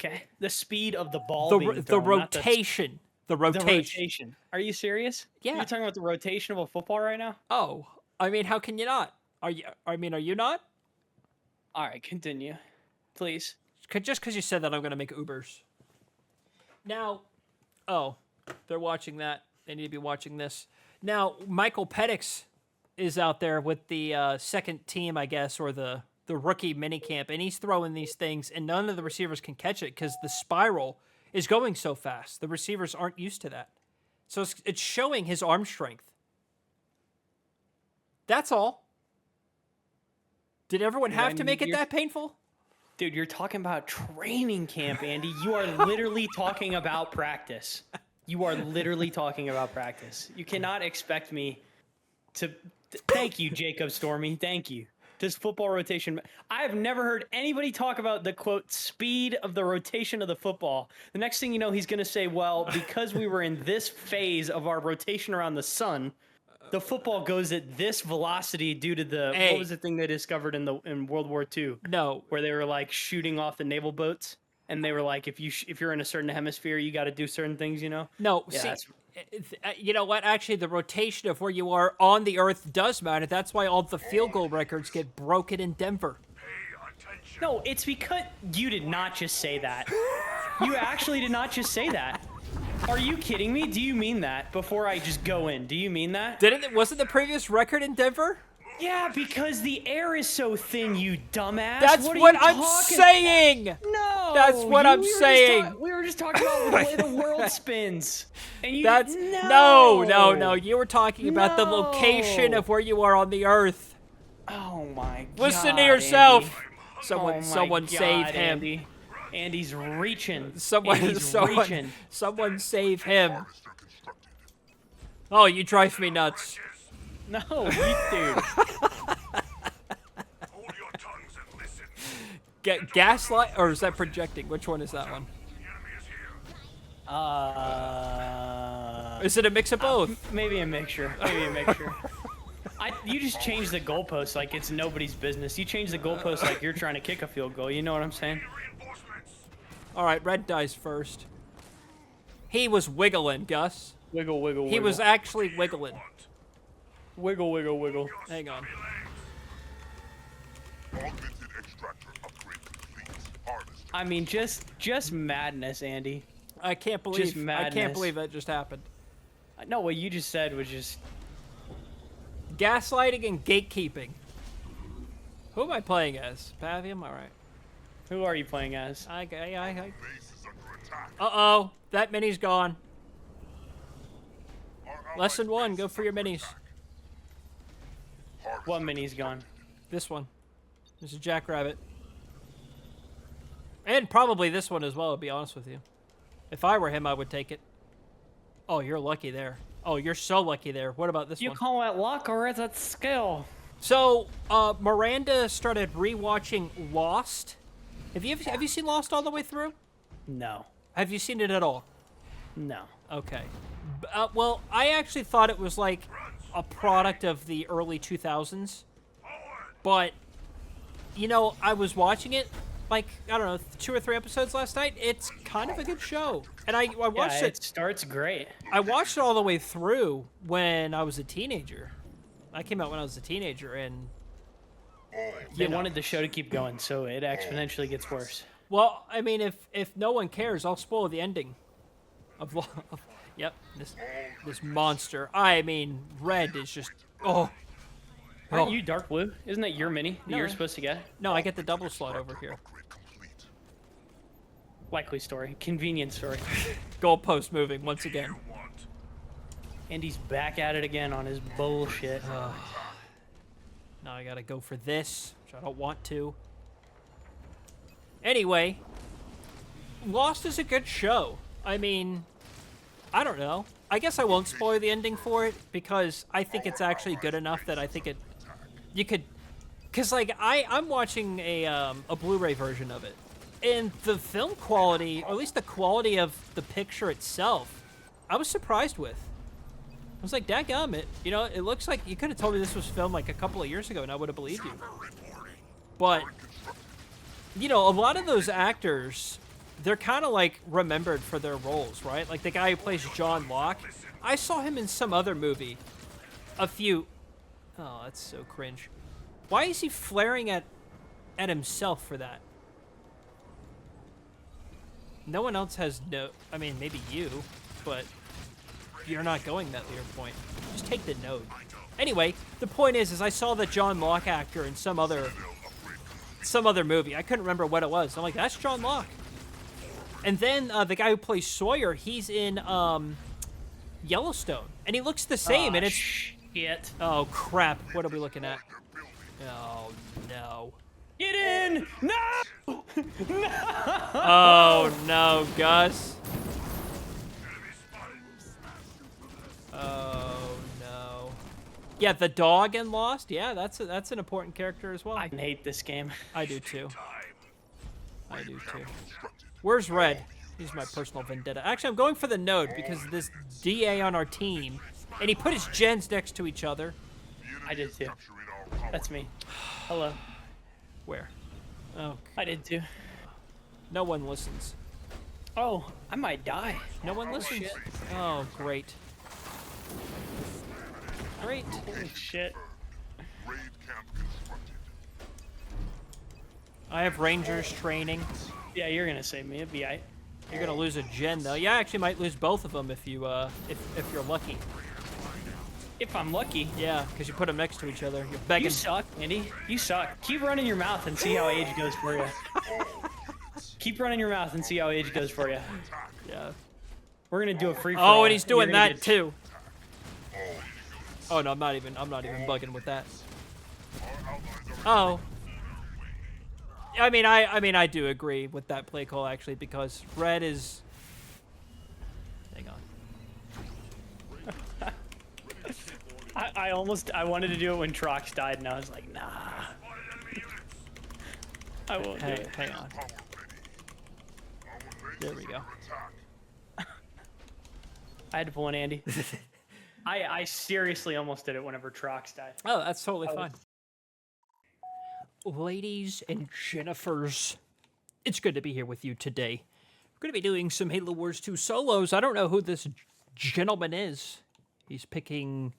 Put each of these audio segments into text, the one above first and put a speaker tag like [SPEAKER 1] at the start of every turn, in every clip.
[SPEAKER 1] Okay. The speed of the ball
[SPEAKER 2] The
[SPEAKER 1] being thrown, not
[SPEAKER 2] rotation. The
[SPEAKER 1] the
[SPEAKER 2] rotation.
[SPEAKER 1] rotation. Are you serious?
[SPEAKER 2] Yeah.
[SPEAKER 1] You're talking about the rotation of a football right now?
[SPEAKER 2] Oh, I mean, how can you not? Are you? I mean, are you not?
[SPEAKER 1] All right, continue. Please.
[SPEAKER 2] Just because you said that, I'm gonna make Ubers. Now, oh, they're watching that. They need to be watching this. Now, Michael Penix is out there with the second team, I guess, or the rookie minicamp, and he's throwing these things, and none of the receivers can catch it because the spiral is going so fast. The receivers aren't used to that. So it's showing his arm strength. That's all. Did everyone have to make it that painful?
[SPEAKER 1] Dude, you're talking about training camp, Andy. You are literally talking about practice. You are literally talking about practice. You cannot expect me to... Thank you, Jacob Stormy. Thank you. Does football rotation... I have never heard anybody talk about the, quote, speed of the rotation of the football. The next thing you know, he's going to say, well, because we were in this phase of our rotation around the sun, the football goes at this velocity due to the...
[SPEAKER 2] Hey.
[SPEAKER 1] What was the thing they discovered in World War II?
[SPEAKER 2] No.
[SPEAKER 1] Where they were, like, shooting off the naval boats. And they were like, if you're in a certain hemisphere, you got to do certain things, you know?
[SPEAKER 2] No,
[SPEAKER 1] Yeah,
[SPEAKER 2] see, you know what? Actually, the rotation of where you are on the Earth does matter. That's why all the field goal records get broken in Denver.
[SPEAKER 1] no, it's because you did not just say that. You actually did not just say that. Are you kidding me? Do you mean that? Before I just go in, do you mean that?
[SPEAKER 2] Wasn't the previous record in Denver?
[SPEAKER 1] Yeah, because the air is so thin, you dumbass.
[SPEAKER 2] That's what I'm saying.
[SPEAKER 1] No,
[SPEAKER 2] That's what I'm saying.
[SPEAKER 1] We were just talking about the way the world spins. And you
[SPEAKER 2] no. You were talking about the location of where you are on the Earth.
[SPEAKER 1] Oh my god.
[SPEAKER 2] Listen to yourself.
[SPEAKER 1] Andy.
[SPEAKER 2] Someone save him.
[SPEAKER 1] Andy. Andy's reaching.
[SPEAKER 2] Someone save him. Oh, you drive me nuts.
[SPEAKER 1] No, you dude.
[SPEAKER 2] Get gaslight, or is that projecting? Which one is that one? Is it a mix of both?
[SPEAKER 1] Maybe a mixture. You just changed the goalpost like it's nobody's business. You changed the goalpost like you're trying to kick a field goal. You know what I'm saying?
[SPEAKER 2] All right, red dies first. He was wiggling, Gus.
[SPEAKER 1] Wiggle, wiggle, wiggle.
[SPEAKER 2] He was actually wiggling.
[SPEAKER 1] Wiggle, wiggle, wiggle.
[SPEAKER 2] Hang on.
[SPEAKER 1] I mean, just madness, Andy.
[SPEAKER 2] I can't believe that just happened.
[SPEAKER 1] No, what you just said was just
[SPEAKER 2] gaslighting and gatekeeping. Who am I playing as? Pavium? All right.
[SPEAKER 1] Who are you playing as?
[SPEAKER 2] Uh-oh. That mini's gone. Lesson 1, go for your minis.
[SPEAKER 1] What mini's gone?
[SPEAKER 2] This one. This is Jackrabbit. And probably this one as well, to be honest with you. If I were him, I would take it. Oh, you're lucky there. Oh, you're so lucky there. What about this one?
[SPEAKER 1] You call that luck or is that skill?
[SPEAKER 2] So, Miranda started rewatching Lost. Have you seen Lost all the way through?
[SPEAKER 1] No.
[SPEAKER 2] Have you seen it at all?
[SPEAKER 1] No.
[SPEAKER 2] Okay. Well, I actually thought it was like a product of the early 2000s. But, you know, I was watching it, like, I don't know, 2 or 3 episodes last night. It's kind of a good show. And I watched it.
[SPEAKER 1] It starts great.
[SPEAKER 2] I watched it all the way through when I was a teenager. I came out when I was a teenager, and
[SPEAKER 1] They wanted the show to keep going, so it exponentially gets worse.
[SPEAKER 2] Well, I mean, if no one cares, I'll spoil the ending of yep, this monster. I mean, red is just
[SPEAKER 1] Aren't you dark blue? Isn't that your mini that you're supposed to get?
[SPEAKER 2] No, I get the double slot over here.
[SPEAKER 1] Likely story. Convenient story.
[SPEAKER 2] Goalpost moving once again.
[SPEAKER 1] And he's back at it again on his bullshit.
[SPEAKER 2] Now I gotta go for this, which I don't want to. Anyway, Lost is a good show. I mean, I don't know. I guess I won't spoil the ending for it because I think it's actually good enough that I think you could, because like I'm watching a Blu-ray version of it, and the film quality, or at least the quality of the picture itself, I was surprised with. I was like, dadgum it. You know, it looks like you could have told me this was filmed like a couple of years ago and I would have believed you. But, you know, a lot of those actors they're kind of like remembered for their roles, right? Like the guy who plays John Locke, I saw him in some other movie. A few. Oh, that's so cringe. Why is he flaring at himself for that? No one else has no. I mean, maybe you, but you're not going that near point. Just take the node. Anyway, the point is I saw the John Locke actor in some other movie. I couldn't remember what it was. I'm like, that's John Locke. And then the guy who plays Sawyer, he's in Yellowstone, and he looks the same. And it's
[SPEAKER 1] shit.
[SPEAKER 2] Oh crap! What are we looking at? Oh no!
[SPEAKER 1] Get in! No! No!
[SPEAKER 2] Oh no, Gus! Oh no! Yeah, the dog in Lost. Yeah, that's an important character as well.
[SPEAKER 1] I hate this game.
[SPEAKER 2] I do too. I do too. Where's Red? He's my personal vendetta. Actually, I'm going for the node because this DA on our team, and he put his gens next to each other.
[SPEAKER 1] I did too. That's me. Hello.
[SPEAKER 2] Where? Oh,
[SPEAKER 1] I did too.
[SPEAKER 2] no one listens.
[SPEAKER 1] Oh, I might die.
[SPEAKER 2] No one listens.
[SPEAKER 1] Shit.
[SPEAKER 2] Oh, great. Great.
[SPEAKER 1] Holy shit.
[SPEAKER 2] I have Rangers training.
[SPEAKER 1] Yeah, you're gonna save me. It'd be aight.
[SPEAKER 2] You're gonna lose a gen though. Yeah, I actually might lose both of them if you if you're lucky.
[SPEAKER 1] If I'm lucky.
[SPEAKER 2] Yeah, because you put them next to each other. You're begging.
[SPEAKER 1] You suck, Andy. You suck. Keep running your mouth and see how age goes for you. Keep running your mouth and see how age goes for you.
[SPEAKER 2] Yeah.
[SPEAKER 1] We're gonna do a free.
[SPEAKER 2] Oh, and he's doing that too. Oh no, I'm not even bugging with that. Oh. I mean, I do agree with that play call actually because Red is. Hang on.
[SPEAKER 1] I wanted to do it when Trox died, and I was like, nah. I won't do it.
[SPEAKER 2] Hang on. There we go.
[SPEAKER 1] I had to pull an Andy. I seriously almost did it whenever Trox died.
[SPEAKER 2] Oh, that's totally fine. Ladies and Jennifers, it's good to be here with you today. We're going to be doing some Halo Wars 2 solos. I don't know who this gentleman is. He's picking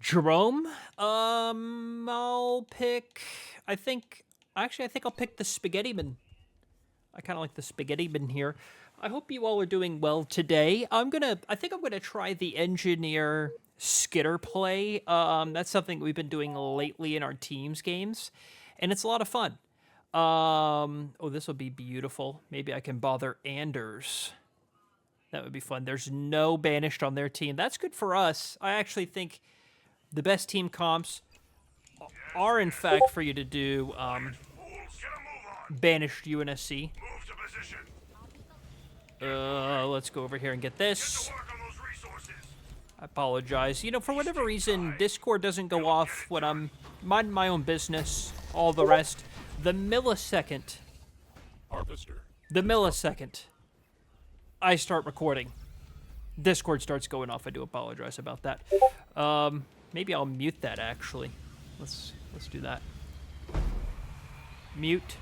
[SPEAKER 2] Jerome. I'll pick. I think I'll pick the Spaghetti Man. I kind of like the Spaghetti Man here. I hope you all are doing well today. I think I'm gonna try the Engineer Skitter play. That's something we've been doing lately in our teams games, and it's a lot of fun. Oh, this will be beautiful. Maybe I can bother Anders. That would be fun. There's no Banished on their team. That's good for us. I actually think the best team comps are, in fact, for you to do Banished UNSC. Let's go over here and get this. I apologize. You know, for whatever reason, Discord doesn't go off when I'm minding my own business. All the rest. The millisecond I start recording, Discord starts going off. I do apologize about that. Maybe I'll mute that, actually. Let's do that. Mute.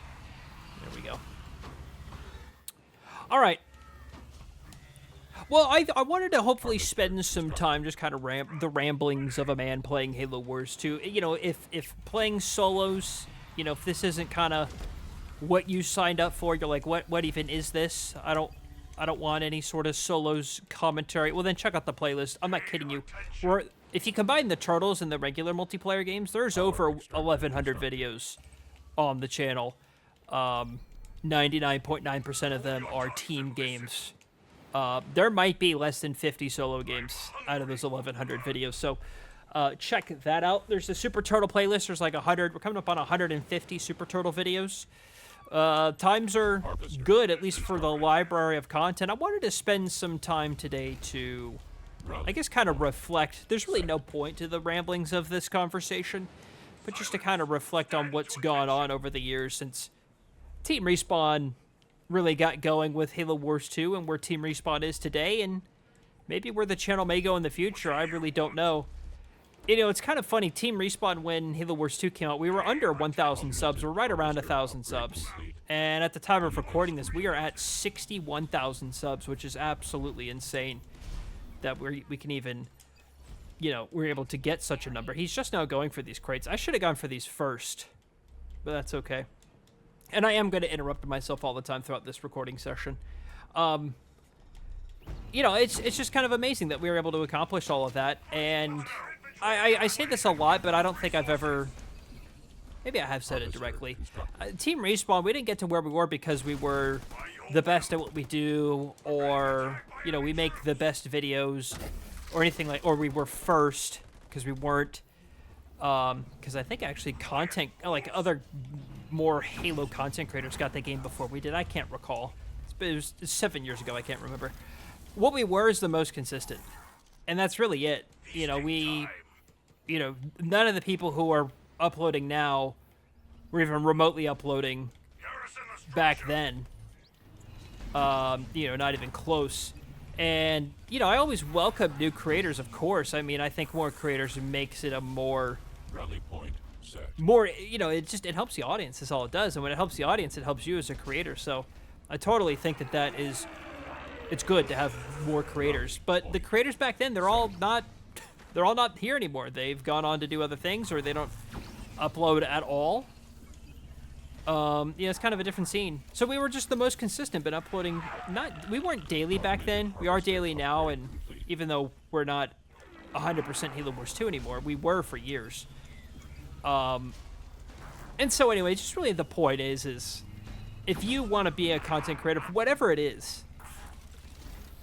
[SPEAKER 2] There we go. All right. Well, I wanted to hopefully spend some time just kind of the ramblings of a man playing Halo Wars 2. You know, if playing solos, you know, if this isn't kind of what you signed up for, you're like, what even is this? I don't want any sort of solos commentary. Well, then check out the playlist. I'm not kidding you. If you combine the Turtles and the regular multiplayer games, there's over 1,100 videos on the channel. 99.9% of them are team games. There might be less than 50 solo games out of those 1,100 videos. So check that out. There's the Super Turtle playlist. There's like 100. We're coming up on 150 Super Turtle videos. Times are good, at least for the library of content. I wanted to spend some time today to, I guess, kind of reflect. There's really no point to the ramblings of this conversation, but just to kind of reflect on what's gone on over the years since Team Respawn really got going with Halo Wars 2 and where Team Respawn is today, and maybe where the channel may go in the future. I really don't know. You know, it's kind of funny. Team Respawn, when Halo Wars 2 came out, we were under 1,000 subs. We're right around 1,000 subs. And at the time of recording this, we are at 61,000 subs, which is absolutely insane that we can even, you know, we're able to get such a number. He's just now going for these crates. I should have gone for these first, but that's okay. And I am going to interrupt myself all the time throughout this recording session. You know, it's just kind of amazing that we were able to accomplish all of that. And I say this a lot, but I don't think I've ever... Maybe I have said it directly. Team Respawn, we didn't get to where we were because we were the best at what we do, or, you know, we make the best videos, or anything like... Or we were first, because we weren't. Because I think actually content... Like, other more Halo content creators got the game before we did. I can't recall. It was 7 years ago. I can't remember. What we were is the most consistent. And that's really it. You know, you know, none of the people who are uploading now were even remotely uploading back then. You know, not even close. And, you know, I always welcome new creators, of course. I mean, I think more creators makes it a more...
[SPEAKER 3] Rally point set.
[SPEAKER 2] More, you know, it helps the audience, is all it does. And when it helps the audience, it helps you as a creator. So I totally think that is... It's good to have more creators. But the creators back then, they're all not here anymore. They've gone on to do other things, or they don't upload at all. Yeah, it's kind of a different scene. So we were just the most consistent, but uploading we weren't daily back then. We are daily now, and even though we're not 100% Halo Wars 2 anymore, we were for years. And so anyway, just really the point is if you want to be a content creator, whatever it is,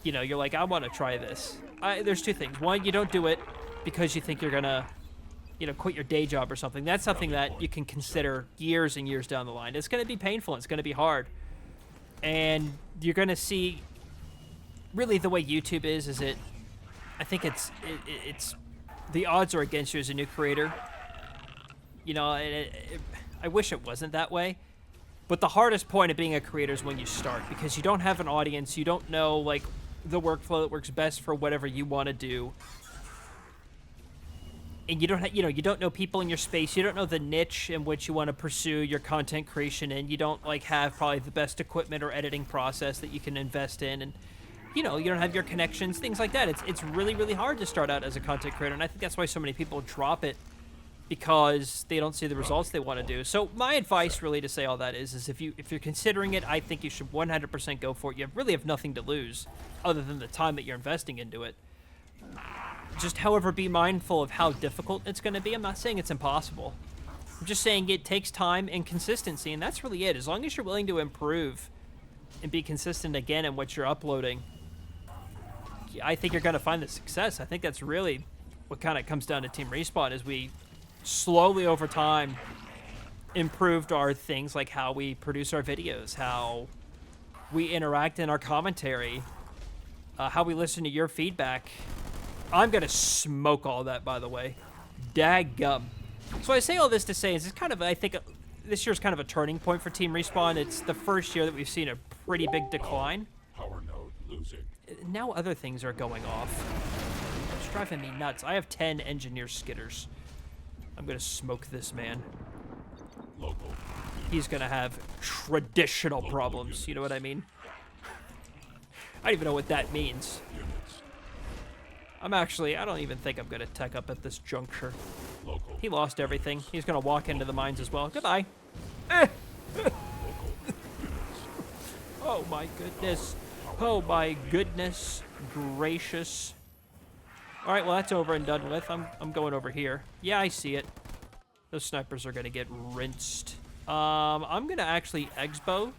[SPEAKER 2] you know, you're like, I want to try this. There's two things. One, you don't do it because you think you're going to, you know, quit your day job or something. That's something that you can consider years and years down the line. It's going to be painful. It's going to be hard. And you're going to see, really the way YouTube is I think it's the odds are against you as a new creator. You know, I wish it wasn't that way. But the hardest point of being a creator is when you start, because you don't have an audience. You don't know, like, the workflow that works best for whatever you want to do. And you don't, you don't know people in your space. You don't know the niche in which you want to pursue your content creation in. You don't, like, have probably the best equipment or editing process that you can invest in. And, you know, you don't have your connections, things like that. It's really, really hard to start out as a content creator. And I think that's why so many people drop it, because they don't see the results they want to do. So my advice, really, to say all that is if you're considering it, I think you should 100% go for it. You really have nothing to lose other than the time that you're investing into it. Just, however, be mindful of how difficult it's going to be. I'm not saying it's impossible. I'm just saying it takes time and consistency, and that's really it. As long as you're willing to improve and be consistent again in what you're uploading, I think you're going to find the success. I think that's really what kind of comes down to Team Respawn, is we slowly over time improved our things, like how we produce our videos, how we interact in our commentary, how we listen to your feedback. I'm gonna smoke all that, by the way. Daggum. So I say all this to say is it's kind of, I think this year's kind of a turning point for Team Respawn. It's the first year that we've seen a pretty big decline.
[SPEAKER 3] Power node losing.
[SPEAKER 2] Now other things are going off. It's driving me nuts. I have 10 engineer skitters. I'm gonna smoke this man.
[SPEAKER 3] Local.
[SPEAKER 2] He's gonna have traditional problems. You know what I mean? I don't even know what that means.
[SPEAKER 3] Units.
[SPEAKER 2] I don't even think I'm gonna tech up at this juncture.
[SPEAKER 3] Local.
[SPEAKER 2] He lost everything. He's gonna walk into the mines as well. Goodbye. Oh my goodness. Oh my goodness gracious. Alright, well, that's over and done with. I'm going over here. Yeah, I see it. Those snipers are gonna get rinsed. I'm gonna actually expo.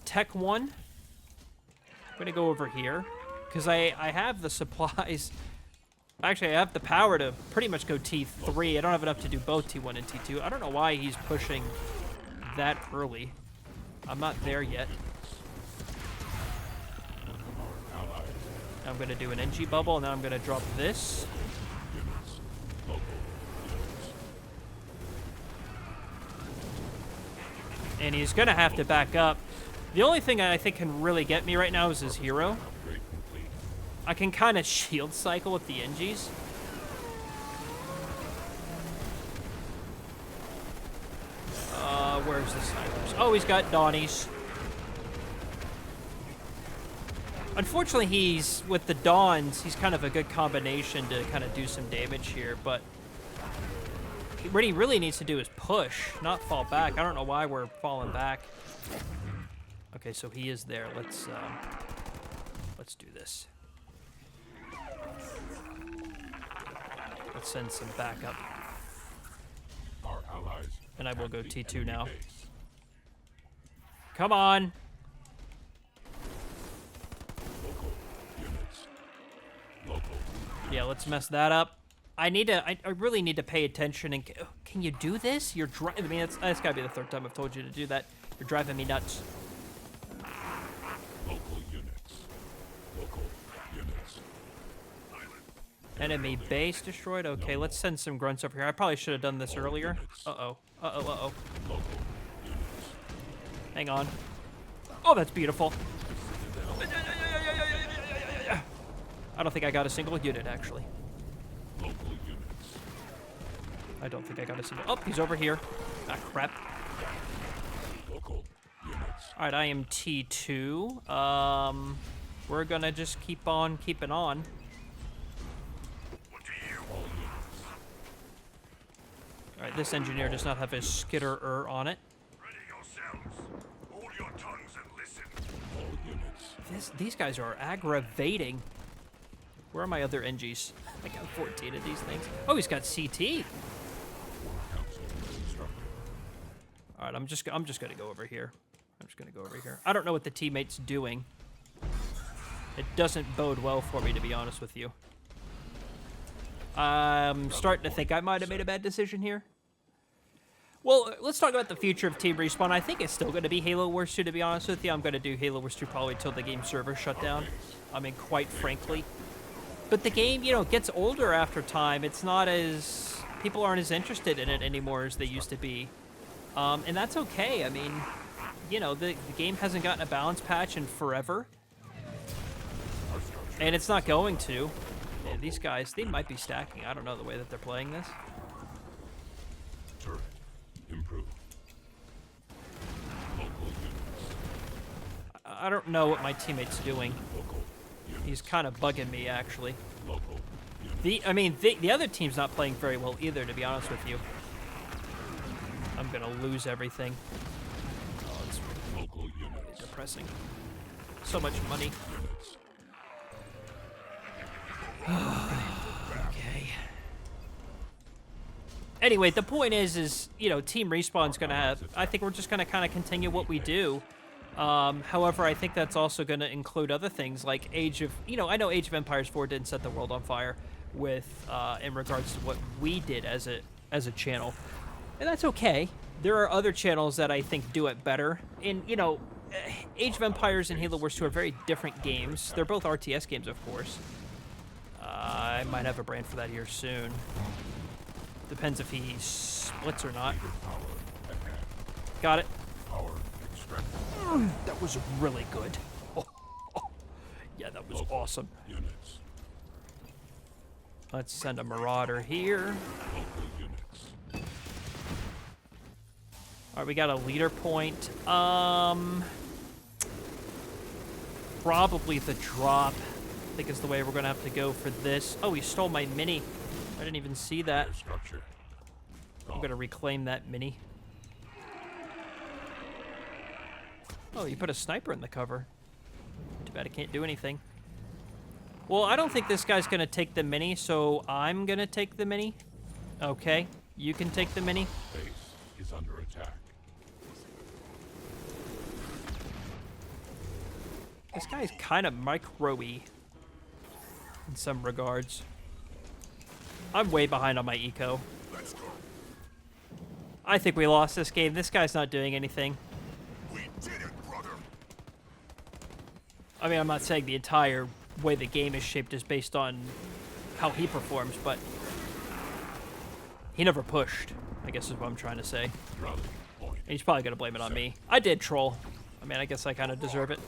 [SPEAKER 2] Tech 1. I'm gonna go over here, because I have the supplies. Actually, I have the power to pretty much go T3. I don't have enough to do both T1 and T2. I don't know why he's pushing that early. I'm not there yet. I'm gonna do an NG bubble, and then I'm gonna drop this. And he's gonna have to back up. The only thing I think can really get me right now is his hero. I can kind of shield cycle with the NGs. Where's the snipers? Oh, he's got Donnies. Unfortunately, he's with the Dawns. He's kind of a good combination to kind of do some damage here, but what he really needs to do is push, not fall back. I don't know why we're falling back. Okay, so he is there. Let's do this. Let's send some backup.
[SPEAKER 3] Our allies.
[SPEAKER 2] And I will go
[SPEAKER 3] attack the
[SPEAKER 2] T2
[SPEAKER 3] enemy
[SPEAKER 2] now.
[SPEAKER 3] base.
[SPEAKER 2] Come on.
[SPEAKER 3] Local units. Local.
[SPEAKER 2] Yeah, let's mess that up. I really need to pay attention. And can you do this? You're driving. I mean, that's gotta be the third time I've told you to do that. You're driving me nuts.
[SPEAKER 3] Local units. Local units.
[SPEAKER 2] Enemy base destroyed. Okay, let's send some grunts over here. I probably should have done this earlier. Uh-oh. Uh-oh, uh-oh.
[SPEAKER 3] Local units.
[SPEAKER 2] Hang on. Oh, that's beautiful. I don't think I got a single unit, actually.
[SPEAKER 3] Local units.
[SPEAKER 2] I don't think I got a single... Oh, he's over here. Ah, crap.
[SPEAKER 3] Local units.
[SPEAKER 2] All right, I am T2. We're gonna just keep on keeping on. All right, this engineer does not have his skitter on it.
[SPEAKER 4] Ready yourselves. Hold your tongues and listen.
[SPEAKER 3] All units.
[SPEAKER 2] These guys are aggravating. Where are my other NGs? I got 14 of these things. Oh, he's got CT.
[SPEAKER 3] Council instructed.
[SPEAKER 2] All right, I'm just gonna go over here. I'm just gonna go over here. I don't know what the teammate's doing. It doesn't bode well for me, to be honest with you. I'm starting to think I might have made a bad decision here. Well, let's talk about the future of TeamRespawn. I think it's still going to be Halo Wars 2, to be honest with you. I'm going to do Halo Wars 2 probably till the game server shut down. I mean, quite frankly. But the game, you know, gets older after time. It's not as... People aren't as interested in it anymore as they used to be. And that's okay. I mean, you know, the game hasn't gotten a balance patch in forever. And it's not going to. Yeah, these guys, they might be stacking. I don't know the way that they're playing this.
[SPEAKER 3] Turret. Improve. Local units.
[SPEAKER 2] I don't know what my teammate's doing.
[SPEAKER 3] Local units.
[SPEAKER 2] He's kind of bugging me, actually.
[SPEAKER 3] Local units.
[SPEAKER 2] The other team's not playing very well either, to be honest with you. I'm gonna lose everything. Oh, it's
[SPEAKER 3] Local units.
[SPEAKER 2] depressing. So much money.
[SPEAKER 3] Units.
[SPEAKER 2] Okay. Anyway, the point is, you know, TeamRespawn's gonna have... I think we're just gonna kind of continue what we do. However, I think that's also gonna include other things like Age of... You know, I know Age of Empires 4 didn't set the world on fire with, in regards to what we did as a channel. And that's okay. There are other channels that I think do it better. And, you know, Age of Empires and Halo Wars 2 are very different games. They're both RTS games, of course. I might have a brand for that here soon. Depends if he splits or not.
[SPEAKER 3] Power at hand.
[SPEAKER 2] Got it.
[SPEAKER 3] Power extracted.
[SPEAKER 2] That was really good. Oh, oh. Yeah, that was awesome.
[SPEAKER 3] Units.
[SPEAKER 2] Let's send a Marauder here.
[SPEAKER 3] Local units.
[SPEAKER 2] All right, we got a leader point. Probably the drop. I think is the way we're gonna have to go for this. Oh, he stole my mini. I didn't even see that.
[SPEAKER 3] Air structure.
[SPEAKER 2] I'm gonna reclaim that mini. Oh, you put a sniper in the cover. Too bad I can't do anything. Well, I don't think this guy's gonna take the mini, so I'm gonna take the mini. Okay, you can take the mini.
[SPEAKER 3] Base is under attack.
[SPEAKER 2] This guy's kind of micro-y in some regards. I'm way behind on my eco.
[SPEAKER 4] Let's go.
[SPEAKER 2] I think we lost this game. This guy's not doing anything.
[SPEAKER 4] We did it, brother.
[SPEAKER 2] I mean, I'm not saying the entire way the game is shaped is based on how he performs, but he never pushed, I guess is what I'm trying to say.
[SPEAKER 3] Rally point.
[SPEAKER 2] And he's probably going to blame it on me. I did troll. I mean, I guess I kind of deserve it.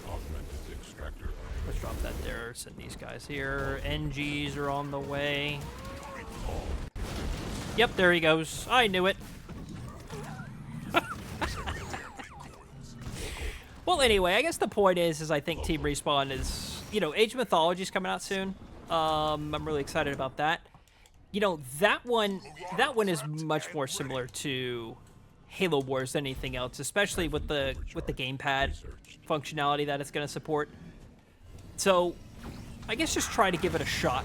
[SPEAKER 3] Augmented extractor.
[SPEAKER 2] Let's drop that there. Send these guys here. NGs are on the way. Yep, there he goes. I knew it. Well, anyway, I guess the point is I think Team Respawn is, you know, Age of Mythology is coming out soon. I'm really excited about that. You know, that one is much more similar to Halo Wars than anything else, especially with the gamepad functionality that it's going to support. So, I guess just try to give it a shot.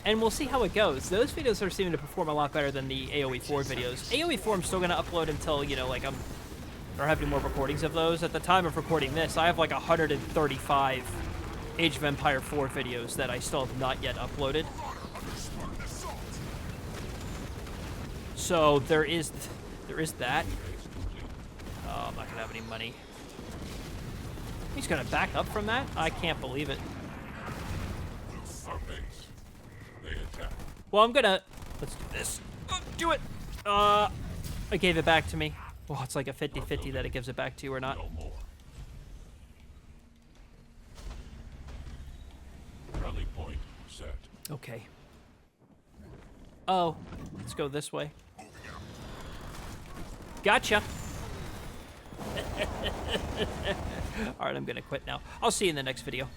[SPEAKER 2] And we'll see how it goes. Those videos are seeming to perform a lot better than the AoE4 videos. AoE4 I'm still going to upload until, you know, like I don't have any more recordings of those. At the time of recording this, I have like 135 Age of Empire 4 videos that I still have not yet uploaded. So there is that. Oh, I'm not going to have any money. He's going to back up from that? I can't believe it.
[SPEAKER 3] Our base. They attack.
[SPEAKER 2] Well, let's do this. Do it! I gave it back to me. Well, it's like a 50-50 that it gives it back to you or not.
[SPEAKER 3] No more. Rally point set.
[SPEAKER 2] Okay. Oh, let's go this way. Gotcha! Alright, I'm gonna quit now. I'll see you in the next video.